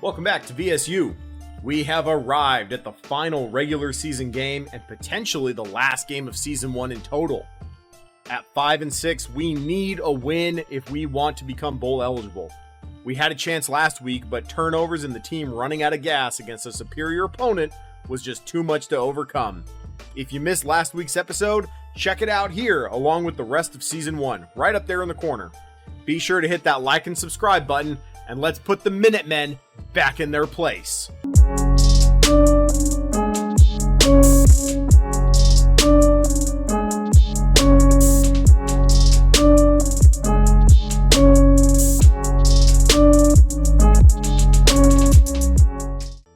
Welcome back to VSU. We have arrived at the final regular season game and potentially the last game of season 1 in total. At 5-6, we need a win if we want to become bowl eligible. We had a chance last week, but turnovers and the team running out of gas against a superior opponent was just too much to overcome. If you missed last week's episode, check it out here along with the rest of season 1, right up there in the corner. Be sure to hit that like and subscribe button, and let's put the Minutemen back in their place.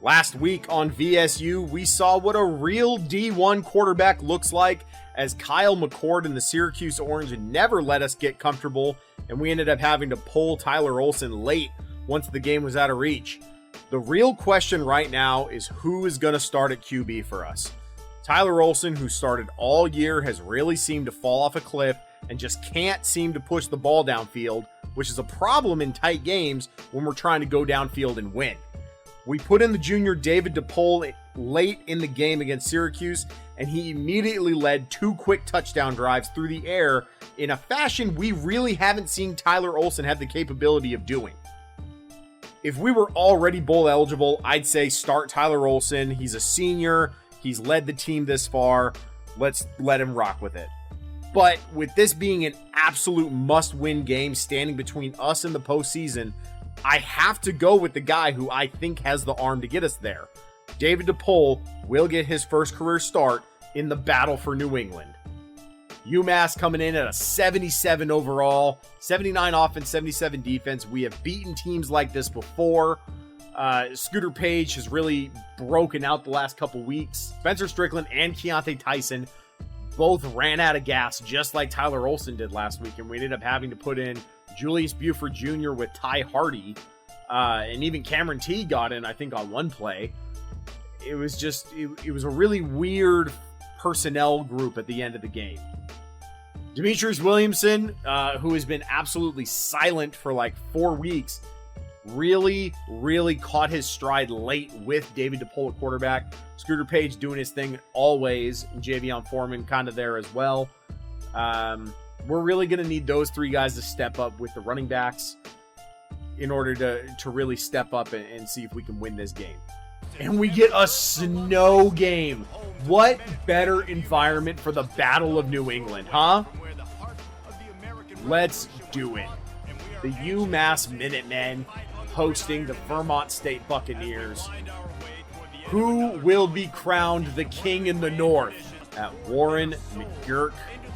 Last week on VSU, we saw what a real D1 quarterback looks like as Kyle McCord and the Syracuse Orange never let us get comfortable, and we ended up having to pull Tyler Olson late once the game was out of reach. The real question right now is who is going to start at QB for us. Tyler Olson, who started all year, has really seemed to fall off a cliff and just can't seem to push the ball downfield, which is a problem in tight games when we're trying to go downfield and win. We put in the junior David DePaul late in the game against Syracuse, and he immediately led 2 quick touchdown drives through the air in a fashion we really haven't seen Tyler Olson have the capability of doing. If we were already bowl eligible, I'd say start Tyler Olson. He's a senior. He's led the team this far. Let's let him rock with it. But with this being an absolute must-win game standing between us and the postseason, I have to go with the guy who I think has the arm to get us there. David DePaul will get his first career start in the battle for New England. UMass coming in at a 77 overall, 79 offense, 77 defense. We have beaten teams like this before. Scooter Page has really broken out the last couple weeks. Spencer Strickland and Keontae Tyson both ran out of gas just like Tyler Olson did last week, and we ended up having to put in Julius Buford Jr. with Ty Hardy, and even Cameron T got in, I think, on one play. It was just, it was a really weird personnel group at the end of the game. Demetrius Williamson, who has been absolutely silent for like 4 weeks, really caught his stride late with David DePaul at quarterback. Scooter Page doing his thing always, and Javion Foreman kind of there as well. We're really going to need those 3 guys to step up with the running backs in order to really step up and see if we can win this game. And we get a snow game. What better environment for the Battle of New England, huh? Let's do it. The UMass Minutemen hosting the Vermont State Buccaneers. Who will be crowned the king in the north at Warren McGurk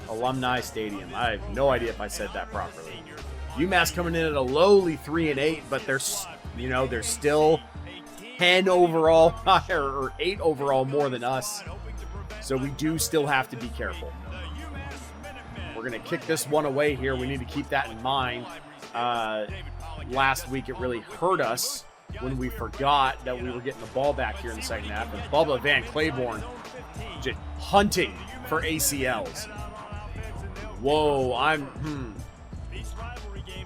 Alumni Stadium? I have no idea if I said that properly. UMass coming in at a lowly 3-8, but they're still 10 overall or 8 overall more than us. So we do still have to be careful. We're going to kick this one away here. We need to keep that in mind. Last week it really hurt us when we forgot that we were getting the ball back here in the second half. And Bubba Van Claiborne just hunting for ACLs. Whoa,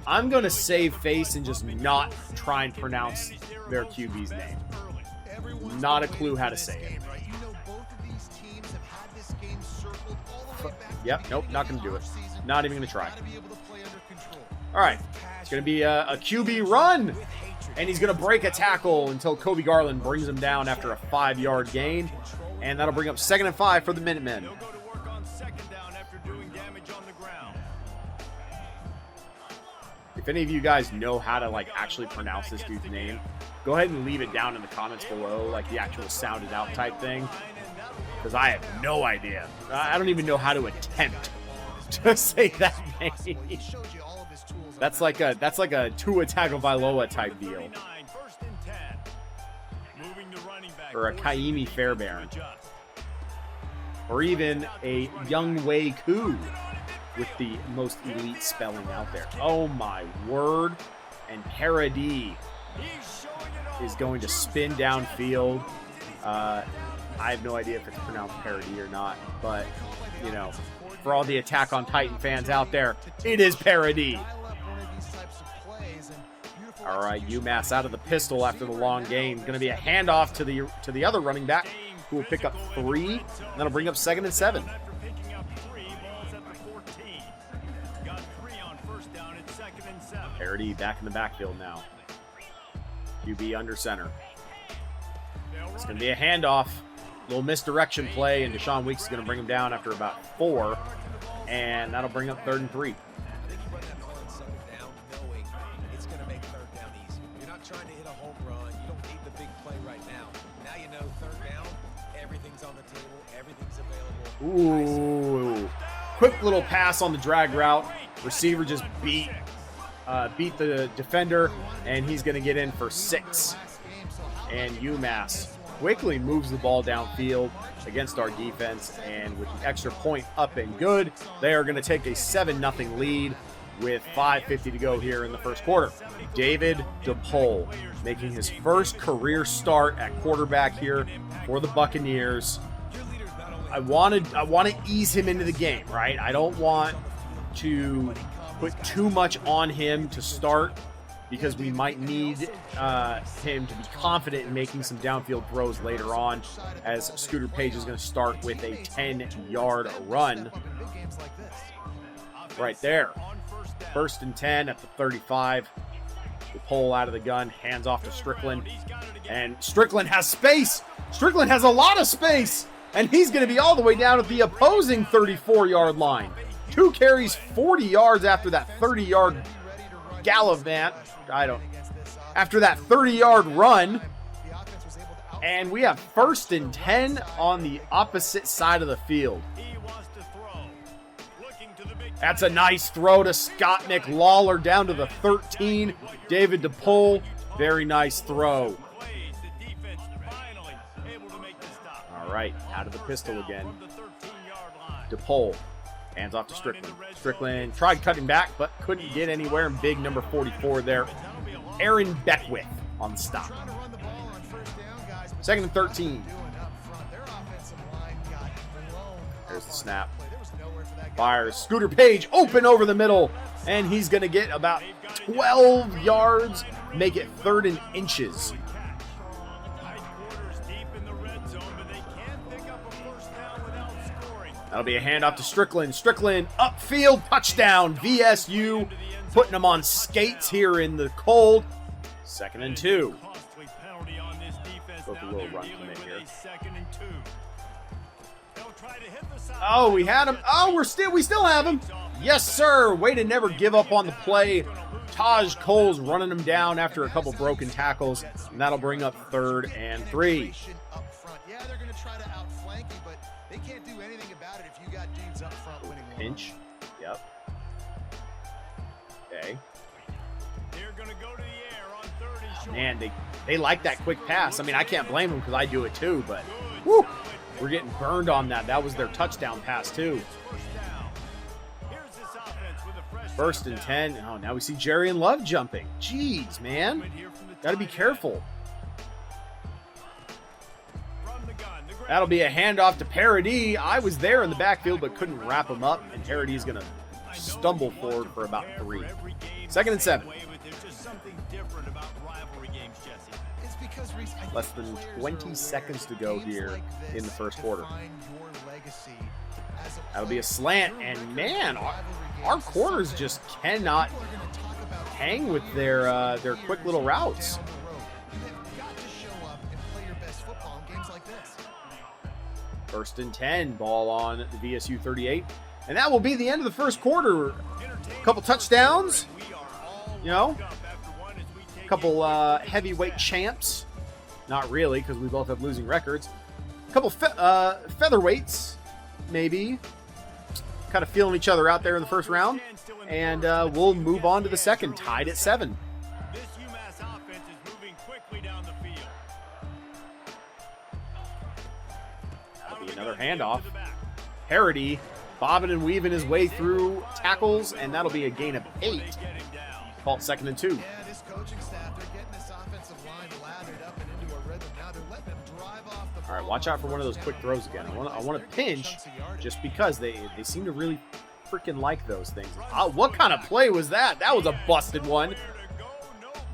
I'm going to save face and just not try and pronounce their QB's name. Not a clue how to say it. Yep, nope, not going to do it. Not even going to try. All right, it's going to be a QB run, and he's going to break a tackle until Kobe Garland brings him down after a 5-yard gain, and that'll bring up 2nd and 5 for the Minutemen. If any of you guys know how to actually pronounce this dude's name, go ahead and leave it down in the comments below, like the actual sounded out type thing, because I have no idea. I don't even know how to attempt to say that name. That's like a Tua Tagovailoa type deal, or a Kaimi Fairbairn, or even a Young Wei Koo with the most elite spelling out there. Oh my word. And Paradis is going to spin downfield. I have no idea if it's pronounced Paradis or not, but for all the Attack on Titan fans out there, it is Paradis. All right, UMass out of the pistol after the long game. Going to be a handoff to the other running back, who will pick up 3, and that'll bring up 2nd and 7. Parody back in the backfield now. QB under center. It's going to be a handoff. Little misdirection play, and Deshaun Weeks is going to bring him down after about 4, and that'll bring up 3rd and 3. It's going to make 3rd down easy. You're not trying to hit a home run. You don't need the big play right now. Now you know 3rd down, everything's on the table, everything's available. Ooh. Quick little pass on the drag route. Receiver just beat the defender, and he's going to get in for 6. And UMass quickly moves the ball downfield against our defense, and with the extra point up and good, they are going to take a 7-0 lead with 5:50 to go here in the first quarter. David DePaul making his first career start at quarterback here for the Buccaneers. I want to ease him into the game, right? I don't want to put too much on him to start, because we might need him to be confident in making some downfield throws later on, as Scooter Page is going to start with a 10-yard run right there. 1st and 10 at the 35. The pull out of the gun, hands off to Strickland, and Strickland has space. Strickland has a lot of space, and he's going to be all the way down at the opposing 34-yard line. 2 carries, 40 yards after that 30-yard gallivant. After that 30-yard run, and we have 1st and 10 on the opposite side of the field. That's a nice throw to Scott McLawler down to the 13. David DePaul, very nice throw. All right, out of the pistol again. DePaul. Hands off to Strickland. Strickland tried cutting back, but couldn't get anywhere. And big number 44 there, Aaron Beckwith on the stop. 2nd and 13. There's the snap. Fires. Scooter Page open over the middle, and he's going to get about 12 yards, make it 3rd and inches. That'll be a handoff to Strickland. Strickland upfield, touchdown. VSU putting them on skates here in the cold. 2nd and 2. Both a little run commit here. Oh, we had him. Oh, we still have him. Yes, sir. Way to never give up on the play. Taj Cole's running him down after a couple broken tackles, and that'll bring up 3rd and 3. Yeah, they're going to try to outflank you, but they can't do anything about it if you got dudes up front winning. Pinch. Yep. Okay. They're going to go to the air on 3rd and short. Man, they like that quick pass. I mean, I can't blame them because I do it too, but whew, we're getting burned on that. That was their touchdown pass too. 1st and 10. Oh, now we see Jerry and Love jumping. Jeez, man. Got to be careful. That'll be a handoff to Parody. I was there in the backfield but couldn't wrap him up, and Parody's going to stumble forward for about 3. 2nd and 7. Less than 20 seconds to go here in the first quarter. That'll be a slant, and man, our corners just cannot hang with their quick little routes. 1st and 10, ball on the VSU 38. And that will be the end of the first quarter. A couple touchdowns, you know, a couple heavyweight champs. Not really, because we both have losing records. A couple featherweights, maybe. Kind of feeling each other out there in the first round. And we'll move on to the second, tied at 7. This UMass offense is moving quickly down the field. That'll be another handoff. Parody bobbing and weaving his way through tackles, and that'll be a gain of 8. Call it 2nd and 2. Yeah, this coaching staff, they're getting this offensive line lathered up and into a rhythm. Now they're letting them drive off the ball. All right, watch out for one of those quick throws again. I want to pinch just because they seem to really freaking like those things. What kind of play was that? That was a busted one.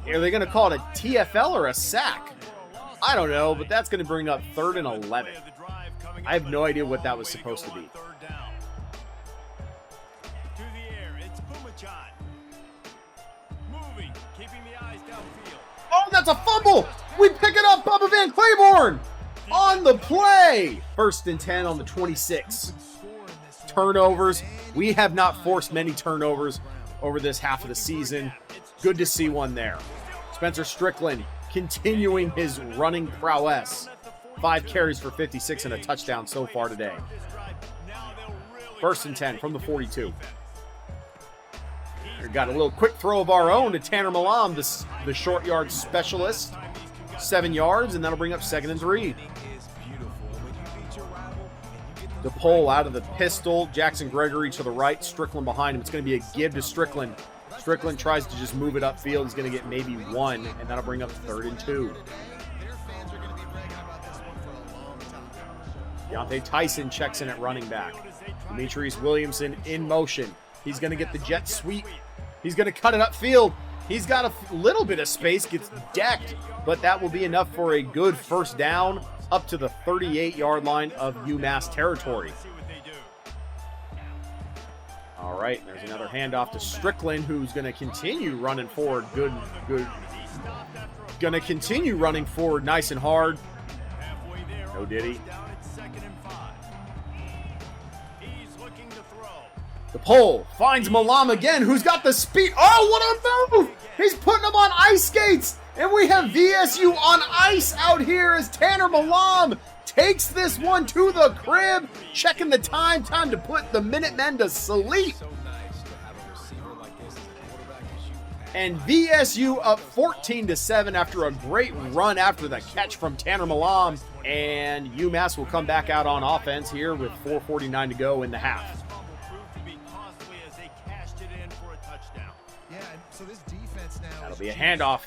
Are they going to call it a TFL or a sack? I don't know, but that's going to bring up 3rd and 11. I have no idea what that was supposed to be. Oh, that's a fumble! We pick it up, Bubba Van Claiborne! On the play! 1st and 10 on the 26. Turnovers. We have not forced many turnovers over this half of the season. Good to see one there. Spencer Strickland continuing his running prowess. 5 carries for 56 and a touchdown so far today. 1st and 10 from the 42. We got a little quick throw of our own to Tanner Malam, the short yard specialist. 7 yards, and that'll bring up 2nd and 3. DePaul out of the pistol. Jackson Gregory to the right. Strickland behind him. It's going to be a give to Strickland. Strickland tries to just move it upfield. He's going to get maybe 1, and that'll bring up 3rd and 2. Deontay Tyson checks in at running back. Demetrius Williamson in motion. He's going to get the jet sweep. He's going to cut it upfield. He's got a little bit of space, gets decked, but that will be enough for a good 1st down up to the 38-yard line of UMass territory. All right, there's another handoff to Strickland, who's going to continue running forward. Good. Going to continue running forward nice and hard. No diddy. DePaul finds Malam again, who's got the speed. Oh, what a move! He's putting him on ice skates, and we have VSU on ice out here as Tanner Malam takes this one to the crib, checking the time to put the Minutemen to sleep. And VSU up 14-7 after a great run after the catch from Tanner Malam, and UMass will come back out on offense here with 4:49 to go in the half. That'll be a handoff.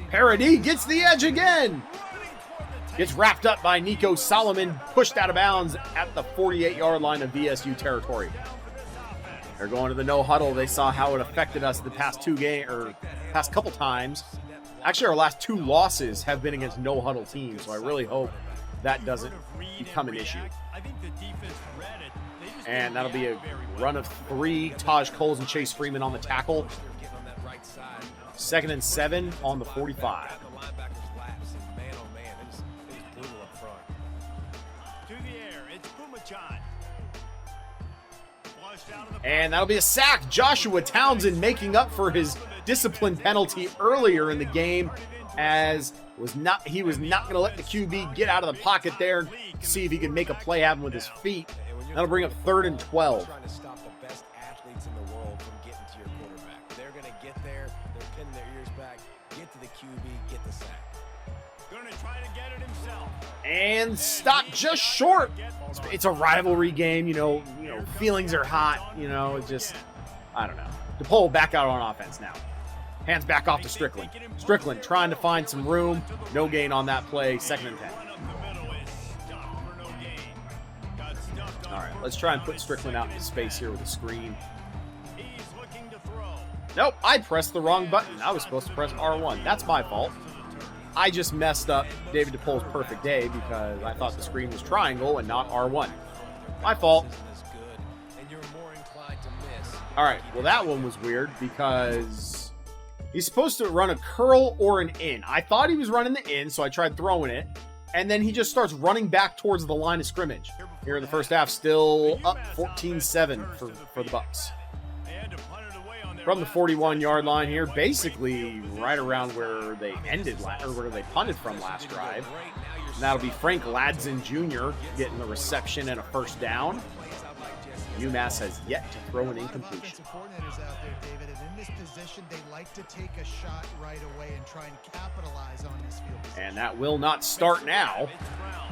Parody gets the edge again. Gets wrapped up by Nico Solomon, pushed out of bounds at the 48-yard line of VSU territory. They're going to the no huddle. They saw how it affected us the past past couple times. Actually, our last 2 losses have been against no huddle teams, so I really hope that doesn't become an issue. And that'll be a run of 3. Taj Coles and Chase Freeman on the tackle. 2nd and 7 on the 45. And that'll be a sack. Joshua Townsend making up for his discipline penalty earlier in the game, as he was not going to let the QB get out of the pocket there and see if he can make a play happen with his feet. That'll bring up 3rd and 12. Trying to stop the best athletes in the world from getting to your quarterback. They're going to get there, they're pinning their ears back, get to the QB, get the sack. Going to try to get it himself. And stop just short. It's a rivalry game, you know, feelings are hot, it's just, I don't know. DePaul back out on offense now. Hands back off to Strickland. Strickland trying to find some room. No gain on that play. 2nd and 10. All right, let's try and put Strickland out in space here with a screen. Nope, I pressed the wrong button. I was supposed to press R1. That's my fault. I just messed up David DePaul's perfect day because I thought the screen was triangle and not R1. My fault. All right, well, that one was weird because he's supposed to run a curl or an in. I thought he was running the in, so I tried throwing it, and then he just starts running back towards the line of scrimmage. Here in the first half, still up 14-7 for the Bucks. From the 41-yard line here, basically right around where they ended or where they punted from last drive. And that'll be Frank Ladson Jr. getting the reception and a 1st down. UMass has yet to throw an incompletion. Coordinators out there, David, and in this position, they like to take a shot right away and try and capitalize on this field position. And that will not start now.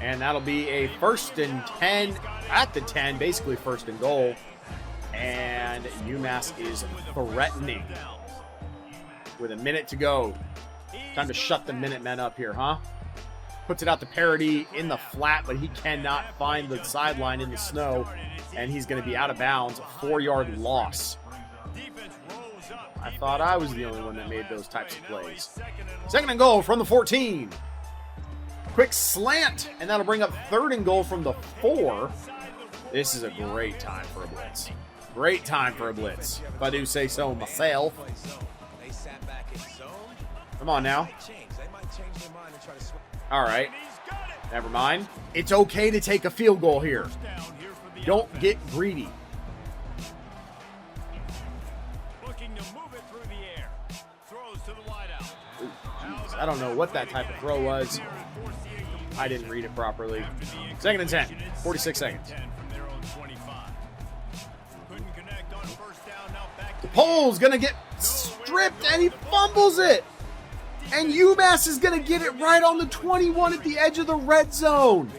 And that'll be a 1st and 10 at the 10, basically 1st and goal. And UMass is threatening with a minute to go. Time to shut the Minutemen up here, huh? Puts it out to Parody in the flat, but he cannot find the sideline in the snow, and he's going to be out of bounds. A 4-yard loss. I thought I was the only one that made those types of plays. 2nd and goal from the 14. Quick slant, and that'll bring up 3rd and goal from the 4. This is a great time for a blitz. Great time for a blitz, if I do say so myself. Come on now. All right. Never mind. It's okay to take a field goal here. Don't get greedy. Ooh, geez. I don't know what that type of throw was. I didn't read it properly. 2nd and 10. 46 seconds. DePaul's going to get stripped, and he fumbles it. And UMass is going to get it right on the 21 at the edge of the red zone.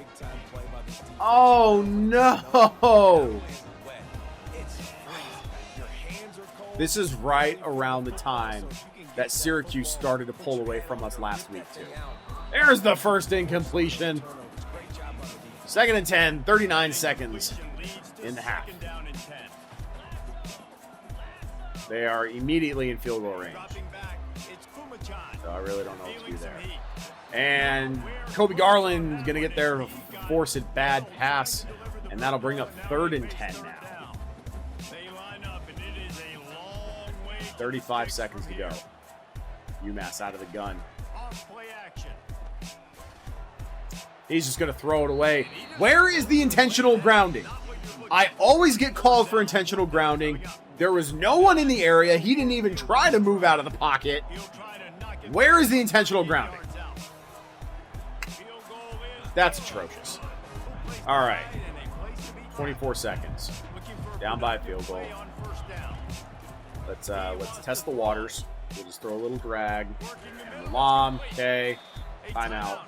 Oh, no. This is right around the time that Syracuse started to pull away from us last week, too. There's the first incompletion. 2nd and 10, 39 seconds in the half. They are immediately in field goal range. So I really don't know what to do there. And Kobe Garland's going to get there to force a bad pass, and that'll bring up 3rd and 10 now. 35 seconds to go. UMass out of the gun. He's just going to throw it away. Where is the intentional grounding? I always get called for intentional grounding. There was no one in the area. He didn't even try to move out of the pocket. Where is the intentional grounding? That's atrocious. All right. 24 seconds. Down by a field goal. Let's test the waters. We'll just throw a little drag. Lam, okay. Timeout.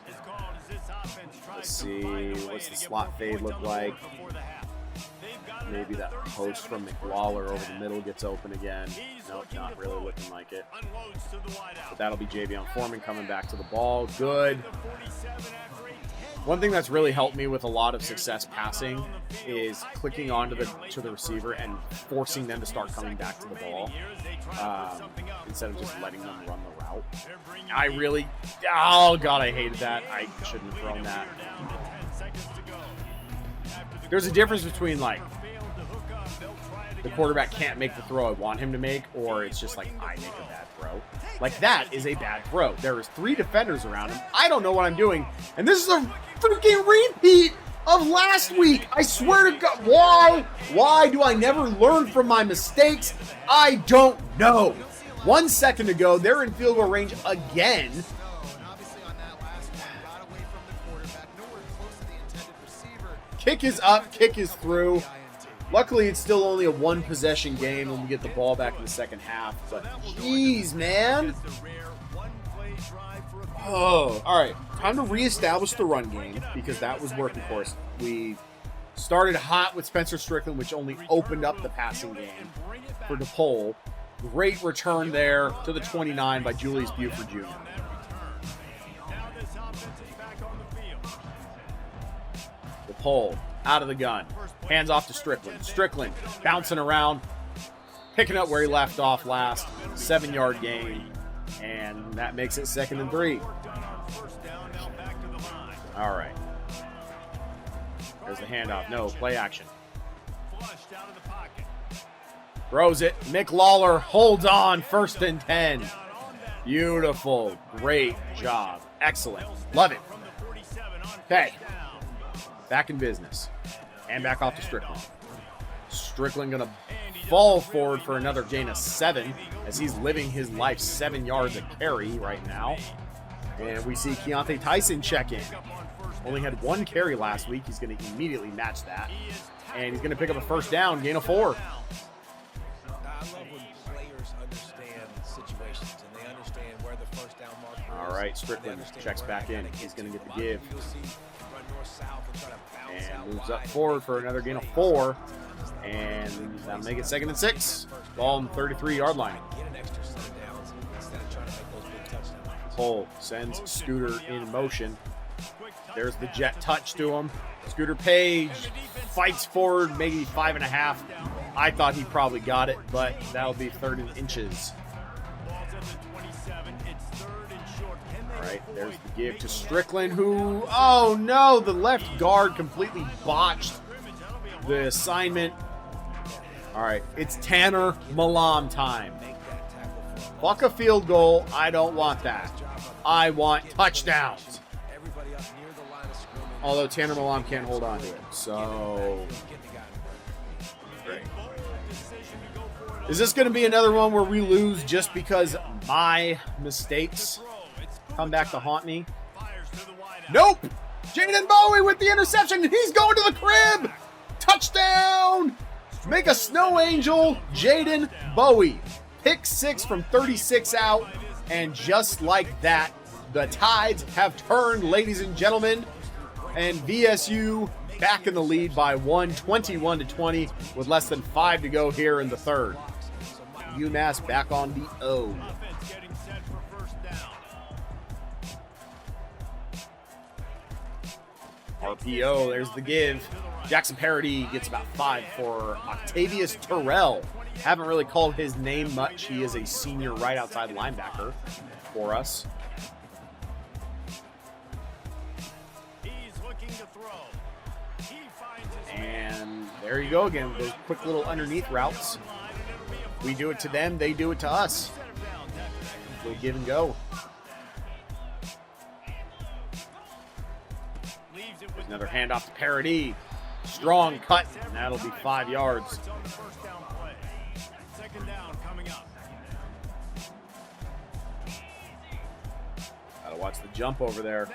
Let's see. What's the slot fade look like? Maybe that post from McLawler over the middle gets open again. Nope, not really looking like it. But that'll be Javion Foreman coming back to the ball. Good. One thing that's really helped me with a lot of success passing is clicking onto the receiver and forcing them to start coming back to the ball instead of just letting them run the route. Oh God, I hated that. I shouldn't have thrown that. There's a difference between like the quarterback can't make the throw I want him to make, or it's just like I make a bad throw. Like that is a bad throw. There is 3 defenders around him. I don't know what I'm doing. And this is a freaking repeat of last week. I swear to God. Why do I never learn from my mistakes? I don't know. 1 second ago, they're in field goal range again. Kick is up, kick is through. Luckily, it's still only a 1-possession game when we get the ball back in the second half. But, jeez, man. Oh, all right. Time to reestablish the run game because that was working for us. We started hot with Spencer Strickland, which only opened up the passing game for DePaul. Great return there to the 29 by Julius Buford Jr. DePaul out of the gun. Hands off to Strickland. Strickland bouncing around, picking up where he left off last. 7-yard gain. And that makes it 2nd and 3. All right. There's the handoff. No, play action. Throws it. McLawler holds on. 1st and 10. Beautiful. Great job. Excellent. Love it. Okay. Back in business. And back off to Strickland. Strickland going to fall forward for another gain of 7 as he's living his life 7 yards a carry right now. And we see Keontae Tyson check in. Only had 1 carry last week. He's going to immediately match that. And he's going to pick up a 1st down, gain of 4. I love when players understand situations and they understand where the 1st down marker is. All right, Strickland checks back in. He's going to get the give. And moves up forward for another gain of 4. And that'll make it 2nd and 6. Ball on the 33-yard line. Cole sends Scooter in motion. There's the jet touch to him. Scooter Page fights forward, maybe 5.5. I thought he probably got it, but that'll be 3rd and inches. right, there's the give to Strickland, who, oh no, the left guard completely botched the assignment. All right, it's Tanner Malam time. Fuck a field goal. I don't want that. I want touchdowns. Although Tanner Malam can't hold on to it. So, great. Is this going to be another one where we lose just because my mistakes come back to haunt me? Nope. Jaden Bowie with the interception. He's going to the crib. Touchdown. Make a snow angel. Jaden Bowie. Pick 6 from 36 out. And just like that, the tides have turned, ladies and gentlemen. And VSU back in the lead by 21-20, with less than 5 to go here in the third. UMass back on the O. RPO, there's the give. Jackson Parody gets about 5 for Octavius Terrell. Haven't really called his name much. He is a senior right outside linebacker for us. And there you go again, those quick little underneath routes. We do it to them, they do it to us. We'll give and go. There's another handoff to Parody. Strong cut, and that'll be 5 yards. Gotta watch the jump over there.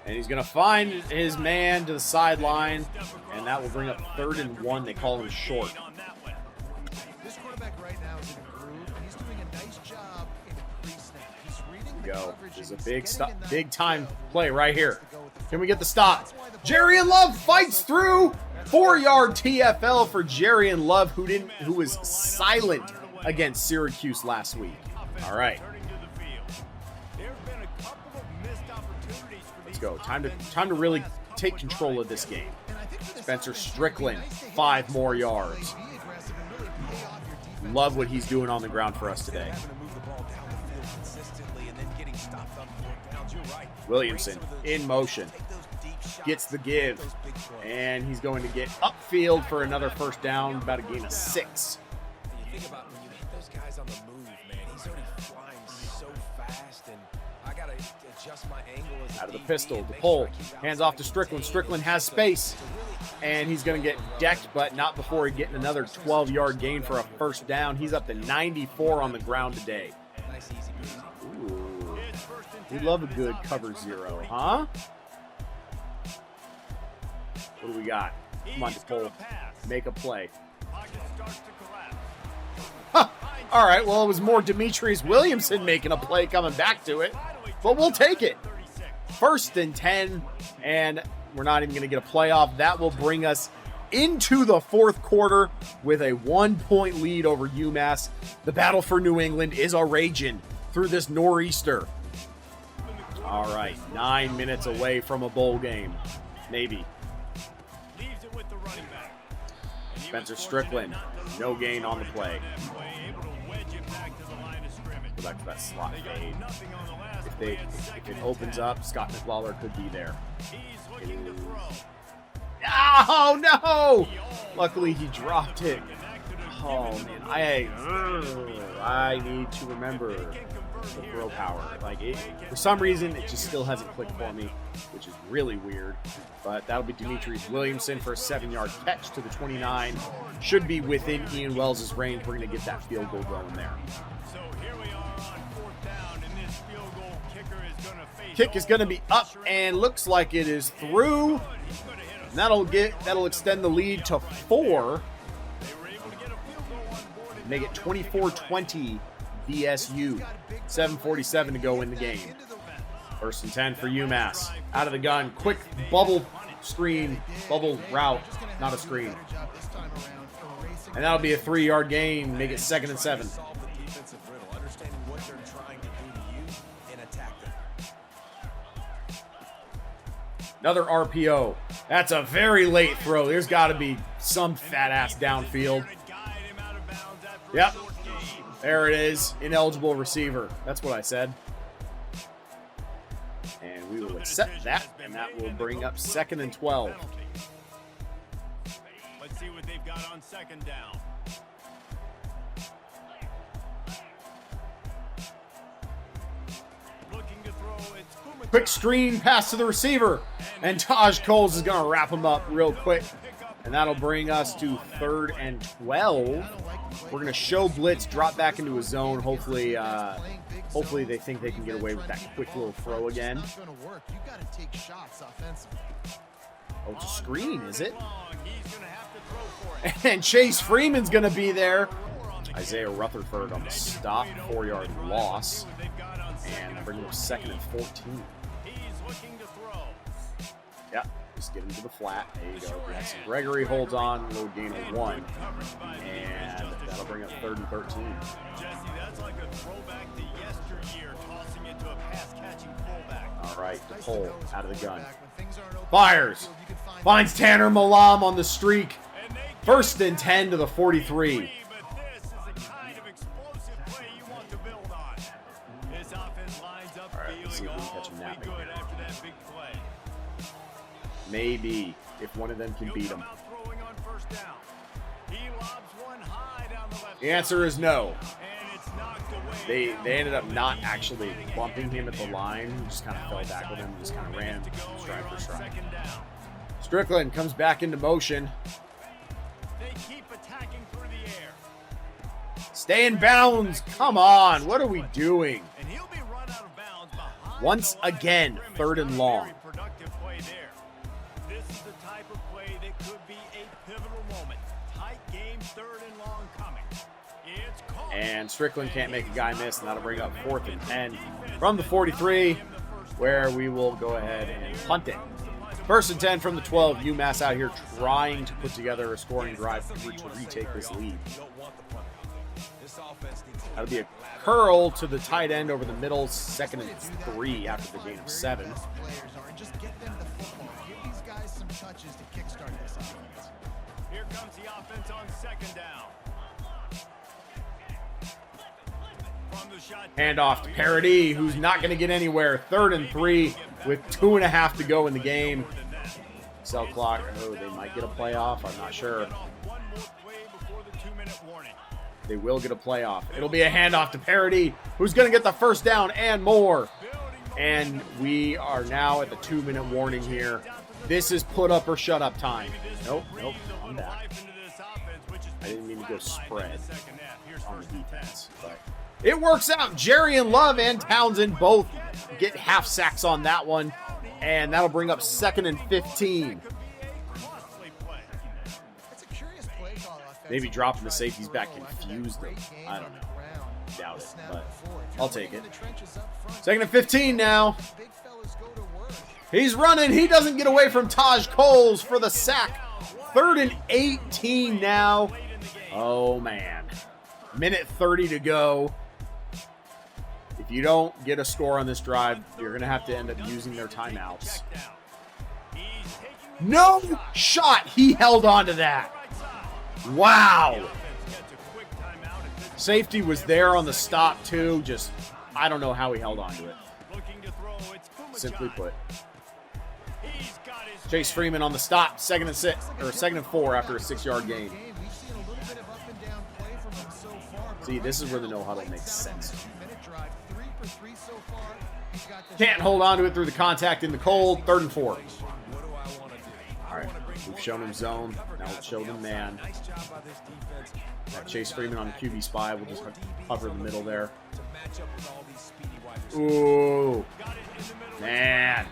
And he's going to find his man to the sideline, and that will bring up 3rd and 1. They call him short. This quarterback right now is in a groove, and he's doing a nice job in pre-snap. He's reading the coverage. There's a big time play right here. Can we get the stop? Jarian Love fights through. 4-yard TFL for Jarian Love, who was silent against Syracuse last week. All right. Let's go. Time to really take control of this game. Spencer Strickland, 5 more yards. Love what he's doing on the ground for us today. Williamson in motion. Gets the give. And he's going to get upfield for another first down, about a gain of 6. You think about when you hit those guys on the move, man, he's already flying so fast, and I got to adjust my angle. Out of the pistol, the pull, hands off to Strickland. Strickland has space, and he's going to get decked, but not before getting another 12-yard gain for a first down. He's up to 94 on the ground today. Ooh. We love a good cover 0, huh? What do we got? Come on, pull. Make a play. Huh. All right, well, it was more Demetrius Williamson making a play coming back to it, but we'll take it. 1st and 10, and we're not even going to get a playoff. That will bring us into the 4th quarter with a 1-point lead over UMass. The battle for New England is a raging through this nor'easter. All right, 9 minutes away from a bowl game. Maybe. Spencer Strickland, no gain on the play. Go back to that slot fade. If it opens up, Scott McLawler could be there. Oh, no! Luckily, he dropped it. Oh, man. I need to remember the throw power. For some reason, it just still hasn't clicked for me, which is really weird. But that'll be Demetrius Williamson for a 7-yard catch to the 29. Should be within Ian Wells' range. We're going to get that field goal going there. Kick is going to be up, and looks like it is through. And that'll extend the lead to 4. Make it 24-20 VSU. 7:47 to go in the game. 1st and 10 for UMass. Out of the gun, quick bubble route, not a screen. And that'll be a 3-yard gain. Make it 2nd and 7. Another RPO. That's a very late throw. There's got to be some fat ass downfield. Yep. There it is. Ineligible receiver. That's what I said. And we will accept that, and that will bring up 2nd and 12. Let's see what they've got on 2nd down. Looking to throw, it's Kumata. Quick screen pass to the receiver, and Taj Coles is going to wrap him up real quick. And that'll bring us to 3rd and 12. We're going to show blitz, drop back into a zone. Hopefully they think they can get away with that quick little throw again. Oh, it's a screen, is it? And Chase Freeman's going to be there. Isaiah Rutherford on the stop, 4-yard loss. And bring up 2nd and 14. Yep. Just get into the flat. There you go. Jackson Gregory holds on. Low gain of 1. And that'll bring up 3rd and 13. Jesse, that's like a throwback to yesteryear, tossing it to a pass-catching fullback. All right, DePaul out of the gun. Fires. Finds Tanner Malam on the streak. 1st and 10 to the 43. But this is the kind of explosive play you want to build on. This offense lines up Let's see if we can catch him feeling napping good here. after that big play. Maybe if one of them can He'll beat come him. out throwing on 1st down. He lobs one high down the left The answer is no. side, and it's knocked away. They ended up not actually bumping him at the line. He just kind of fell back with him and just kind of ran stride for stride. 2nd down. Strickland comes back into motion. They keep attacking through the air. Stay in bounds. Come on. What are we doing? And he'll be run out of bounds behind Once the line of again, scrimmage. 3rd and Not a long. very productive play there. This is the type of play that could be a pivotal moment. Tight game, 3rd and long coming. It's caught. And Strickland can't make a guy miss, and that'll bring up 4th and 10 from the 43, where we will go ahead and punt it. 1st and 10 from the 12. UMass out here trying to put together a scoring drive to retake this lead. That'll be a curl to the tight end over the middle, 2nd and 3 after the gain of 7. Just get them the football. Give these guys some touches to kickstart this offense. Here comes the offense on 2nd down. From the shot. Handoff to Parody, who's not going to get anywhere. 3rd and 3 with 2.5 to go in the game. Cell clock. Oh, they might get a playoff. I'm not sure. One more play before the 2-minute warning. They will get a playoff. It'll be a handoff to Parody, who's going to get the 1st down and more. And we are now at the 2-minute warning here. This is put up or shut up time. Nope. I'm back. I didn't mean to go spread on the defense, but it works out. Jerry and Love and Townsend both get half sacks on that one, and that'll bring up 2nd and 15. Maybe dropping the safeties back confused them. I don't know. Doubt it, but I'll take it. 2nd and 15 now. He's running. He doesn't get away from Taj Coles for the sack. 3rd and 18 now. Oh, man. Minute 30 to go. If you don't get a score on this drive, you're going to have to end up using their timeouts. No shot. He held on to that. Wow. Safety was there on the stop, too. Just, I don't know how he held on to it. Simply put. Chase Freeman on the stop, 2nd and 6, or 2nd and 4 after a 6-yard gain. See, this is where the no huddle makes sense. Can't hold on to it through the contact in the cold. 3rd and 4. All right, we've shown him zone. Now let's show them man. Got Chase Freeman on the QB spy. We'll just hover in the middle there. Ooh, man.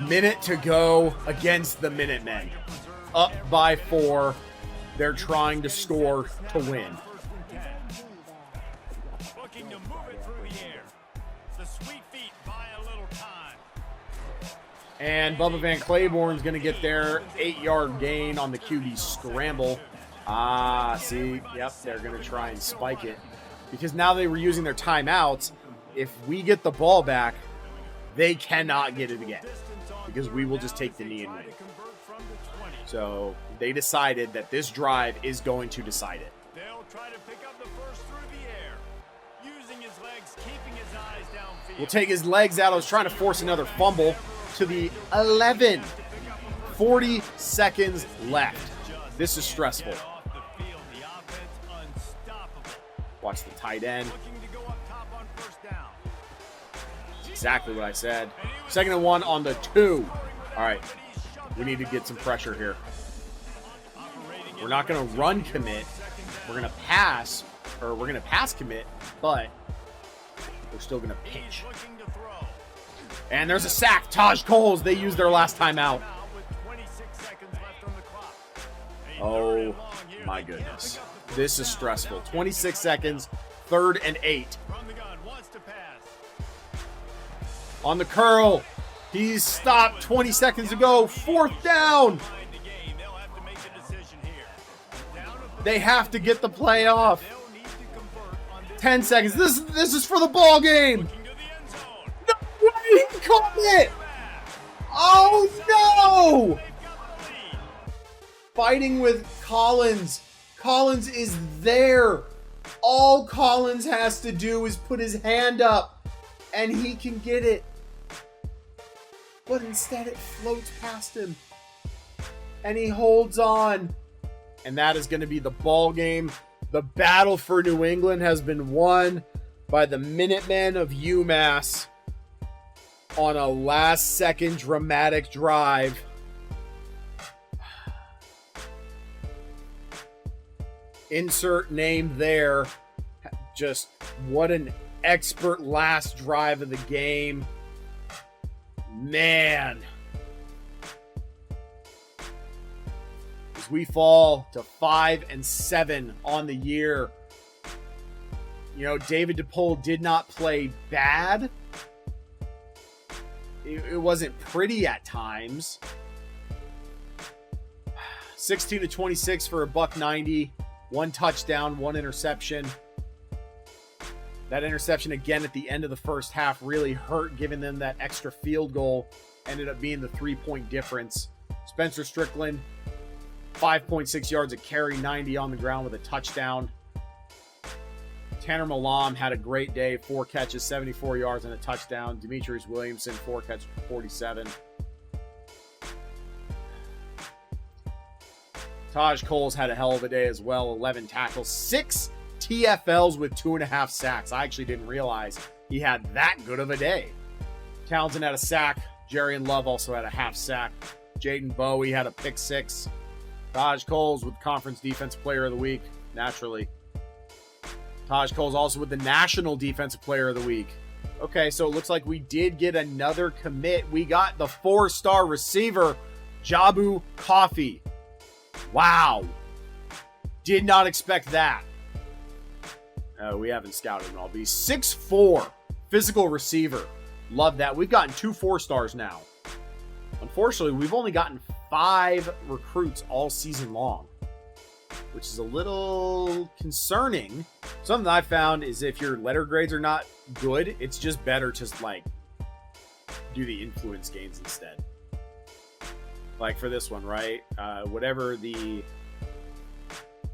Minute to go against the Minutemen. Up by 4. They're trying to score to win. Looking to move it through the air. The sweet feet buy a little time. And Bubba Van Claiborne's going to get their 8-yard gain on the QB scramble. See, yep, they're going to try and spike it. Because now they were using their timeouts. If we get the ball back, they cannot get it again. Because we will just take the knee and win. So they decided that this drive is going to decide it. They'll try to pick up the first through legs, keeping his eyes downfield. Will take his legs out. I was trying to force another fumble to the 11. 40 seconds left. This is stressful. Watch the tight end. Exactly what I said. 2nd and 1 on the 2. All right. We need to get some pressure here. We're not going to run commit. We're going to pass, or we're going to pass commit, but we're still going to pinch. And there's a sack. Taj Coles, they used their last time out. Oh, my goodness. This is stressful. 26 seconds, 3rd and 8. On the curl. He's stopped 20 seconds ago. 4th down. They have to get the play off. 10 seconds. This is for the ball game. No way, he caught it. Oh, no. Fighting with Collins. Collins is there. All Collins has to do is put his hand up, and he can get it. But instead it floats past him. And he holds on. And that is going to be the ball game. The battle for New England has been won by the Minutemen of UMass on a last-second dramatic drive. Insert name there. Just what an expert last drive of the game. Man. As we fall to 5-7 on the year. You know, David DePaul did not play bad. It wasn't pretty at times. 16-26 for a $190. 1 touchdown, 1 interception. That interception again at the end of the first half really hurt, giving them that extra field goal. Ended up being the 3-point difference. Spencer Strickland, 5.6 yards a carry, 90 on the ground with a touchdown. Tanner Malam had a great day, 4 catches, 74 yards and a touchdown. Demetrius Williamson, 4 catches, 47. Taj Coles had a hell of a day as well, 11 tackles, 6 TFLs with 2.5 sacks. I actually didn't realize he had that good of a day. Townsend had a sack. Jerry and Love also had a half sack. Jaden Bowie had a pick 6. Taj Coles with Conference Defensive Player of the Week, naturally. Taj Coles also with the National Defensive Player of the Week. Okay, so it looks like we did get another commit. We got the 4-star receiver, Jabu Coffee. Wow. Did not expect that. We haven't scouted him at all. But he's 6'4", physical receiver. Love that. We've gotten 2 4-stars now. Unfortunately, we've only gotten 5 recruits all season long, which is a little concerning. Something I found is if your letter grades are not good, it's just better to like do the influence games instead. Like for this one, right? Whatever the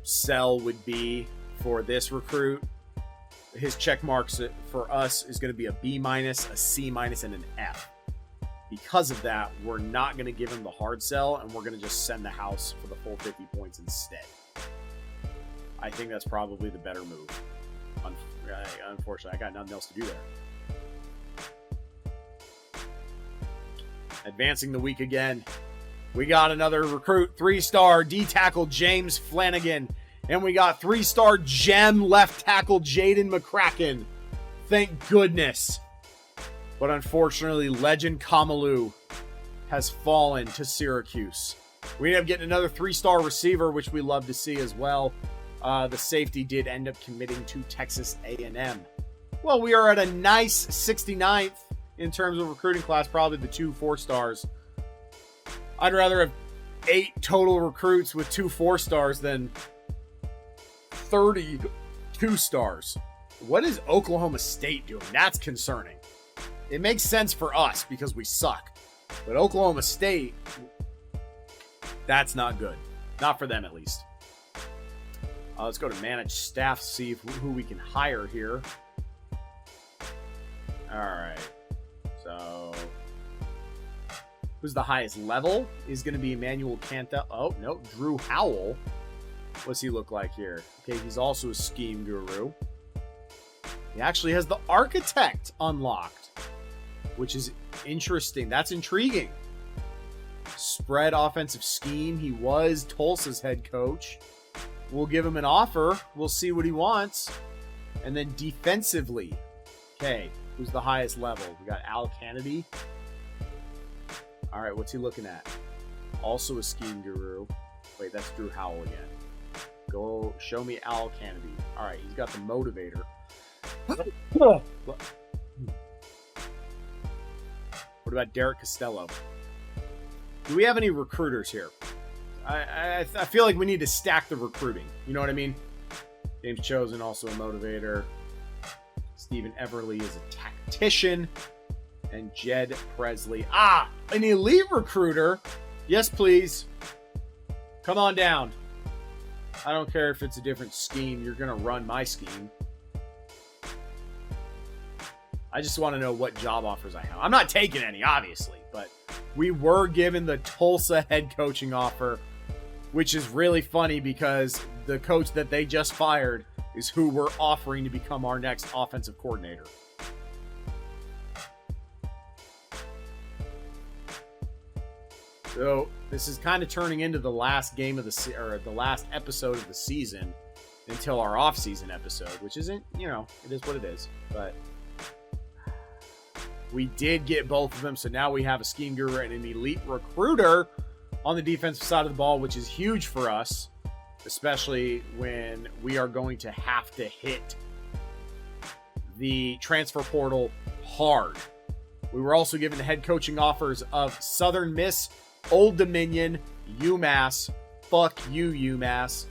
sell would be for this recruit, his check marks for us is going to be a B-, a C-, and an F. Because of that, we're not going to give him the hard sell, and we're going to just send the house for the full 50 points instead. I think that's probably the better move. Unfortunately, I got nothing else to do there. Advancing the week again. We got another recruit, 3-star D-tackle James Flanagan. And we got 3-star gem left tackle Jaden McCracken. Thank goodness. But unfortunately, legend Kamalu has fallen to Syracuse. We end up getting another 3-star receiver, which we love to see as well. The safety did end up committing to Texas A&M. Well, we are at a nice 69th in terms of recruiting class, probably the 2 4-stars. I'd rather have 8 total recruits with 2 4-stars than 32 stars. What is Oklahoma State doing? That's concerning. It makes sense for us because we suck. But Oklahoma State, that's not good. Not for them, at least. Let's go to manage staff, see who we can hire here. All right. So, who's the highest level? Is going to be Emmanuel Canta. Oh, no. Drew Howell. What's he look like here? Okay, he's also a scheme guru. He actually has the architect unlocked, which is interesting. That's intriguing. Spread offensive scheme. He was Tulsa's head coach. We'll give him an offer. We'll see what he wants. And then defensively, okay, who's the highest level? We got Al Kennedy. All right, what's he looking at? Also a scheme guru. Wait, that's Drew Howell again. Go show me Al Kennedy. All right, he's got the motivator. What about Derek Costello? Do we have any recruiters here? I feel like we need to stack the recruiting. You know what I mean? James Chosen, also a motivator. Stephen Everly is a tactician. And Jed Presley. An elite recruiter. Yes, please. Come on down. I don't care if it's a different scheme. You're going to run my scheme. I just want to know what job offers I have. I'm not taking any, obviously, but we were given the Tulsa head coaching offer, which is really funny because the coach that they just fired is who we're offering to become our next offensive coordinator. So this is kind of turning into the last game of the last episode of the season until our off-season episode, which isn't, it is what it is. But we did get both of them, so now we have a scheme guru and an elite recruiter on the defensive side of the ball, which is huge for us, especially when we are going to have to hit the transfer portal hard. We were also given the head coaching offers of Southern Miss, Old Dominion, UMass, fuck you, UMass,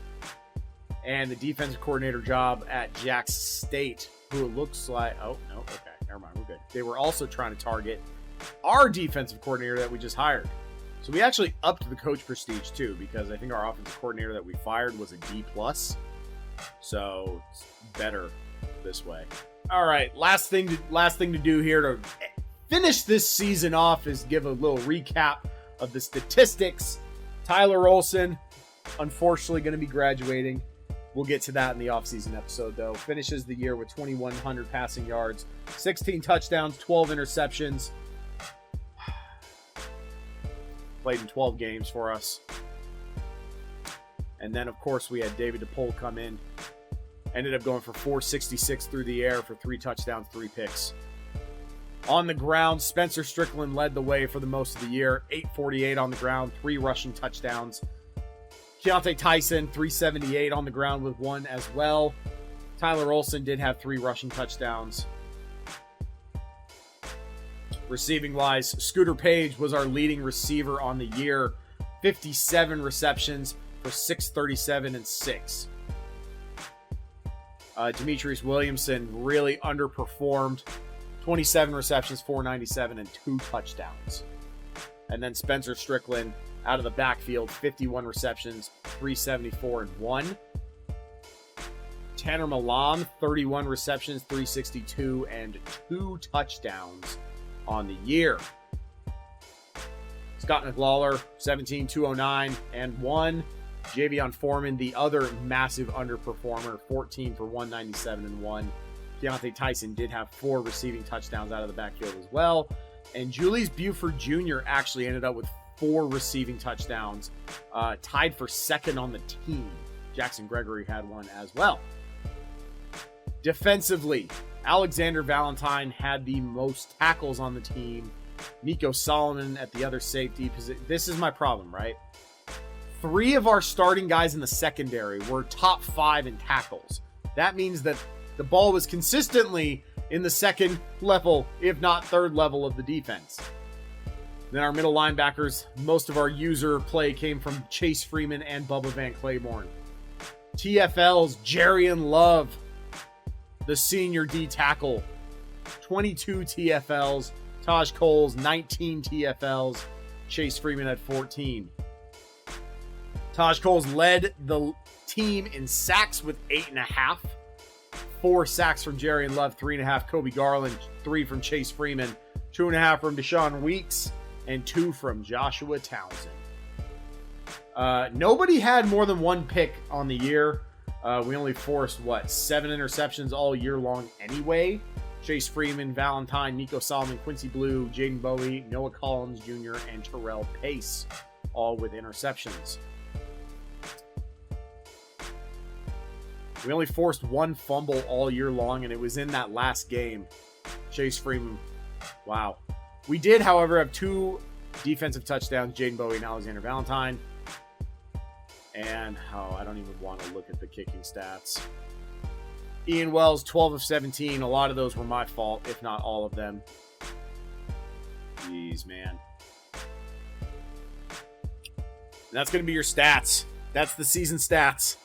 and the defensive coordinator job at Jackson State, who it looks like, oh, no, okay, never mind, we're good. They were also trying to target our defensive coordinator that we just hired. So we actually upped the coach prestige too, because I think our offensive coordinator that we fired was a D+. So it's better this way. All right, last thing to do here to finish this season off is give a little recap of the statistics. Tyler Olson, unfortunately, going to be graduating. We'll get to that in the offseason episode, though. Finishes the year with 2,100 passing yards, 16 touchdowns, 12 interceptions. Played in 12 games for us. And then, of course, we had David DePole come in. Ended up going for 466 through the air for 3 touchdowns, 3 picks. On the ground, Spencer Strickland led the way for the most of the year. 848 on the ground, 3 rushing touchdowns. Keontae Tyson, 378 on the ground with 1 as well. Tyler Olson did have 3 rushing touchdowns. Receiving-wise, Scooter Page was our leading receiver on the year. 57 receptions for 637 and 6. Demetrius Williamson really underperformed. 27 receptions, 497, and 2 touchdowns. And then Spencer Strickland out of the backfield, 51 receptions, 374, and 1. Tanner Malam, 31 receptions, 362, and 2 touchdowns on the year. Scott McLawler, 17, 209, and 1. Javion Foreman, the other massive underperformer, 14 for 197 and 1. Keontae Tyson did have 4 receiving touchdowns out of the backfield as well. And Julius Buford Jr. actually ended up with 4 receiving touchdowns, tied for second on the team. Jackson Gregory had 1 as well. Defensively, Alexander Valentine had the most tackles on the team. Nico Solomon at the other safety position. This is my problem, right? 3 of our starting guys in the secondary were top 5 in tackles. That means that the ball was consistently in the second level, if not third level of the defense. Then our middle linebackers, most of our user play came from Chase Freeman and Bubba Van Claiborne. TFLs, Jarian Love, the senior D tackle, 22 TFLs. Taj Coles, 19 TFLs. Chase Freeman had 14. Taj Coles led the team in sacks with 8.5. 4 sacks from Jerry and Love, 3.5 Kobe Garland, 3 from Chase Freeman, 2.5 from Deshaun Weeks, and 2 from Joshua Townsend. Nobody had more than 1 pick on the year. We only forced, 7 interceptions all year long anyway. Chase Freeman, Valentine, Nico Solomon, Quincy Blue, Jaden Bowie, Noah Collins Jr., and Terrell Pace, all with interceptions. We only forced 1 fumble all year long, and it was in that last game. Chase Freeman, wow. We did, however, have 2 defensive touchdowns, Jaden Bowie and Alexander Valentine. And, I don't even want to look at the kicking stats. Ian Wells, 12 of 17. A lot of those were my fault, if not all of them. Jeez, man. And that's going to be your stats. That's the season stats.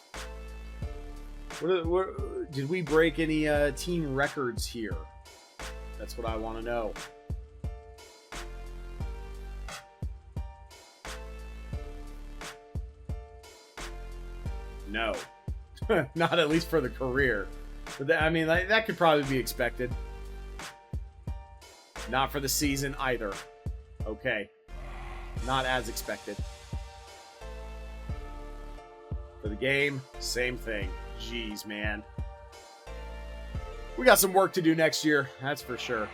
Did we break any team records here? That's what I want to know. No. Not at least for the career. But that could probably be expected. Not for the season either. Okay. Not as expected. For the game, same thing. Jeez, man. We got some work to do next year, that's for sure.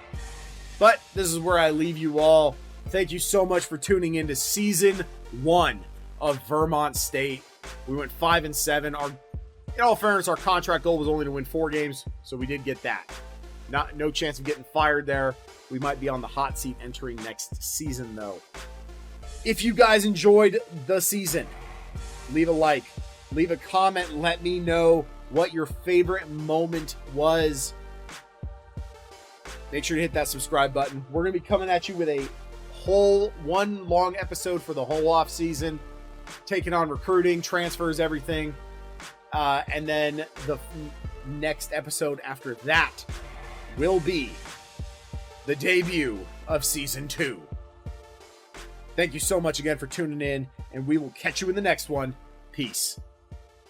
But this is where I leave you all. Thank you so much for tuning in to Season 1 of Vermont State. We went 5-7. In all fairness, our contract goal was only to win 4 games, so we did get that. No chance of getting fired there. We might be on the hot seat entering next season, though. If you guys enjoyed the season, leave a like, leave a comment, let me know what your favorite moment was. Make sure to hit that subscribe button. We're going to be coming at you with a whole 1 long episode for the whole off season, taking on recruiting, transfers, everything. And then the next episode after that will be the debut of Season 2. Thank you so much again for tuning in, and we will catch you in the next one. Peace.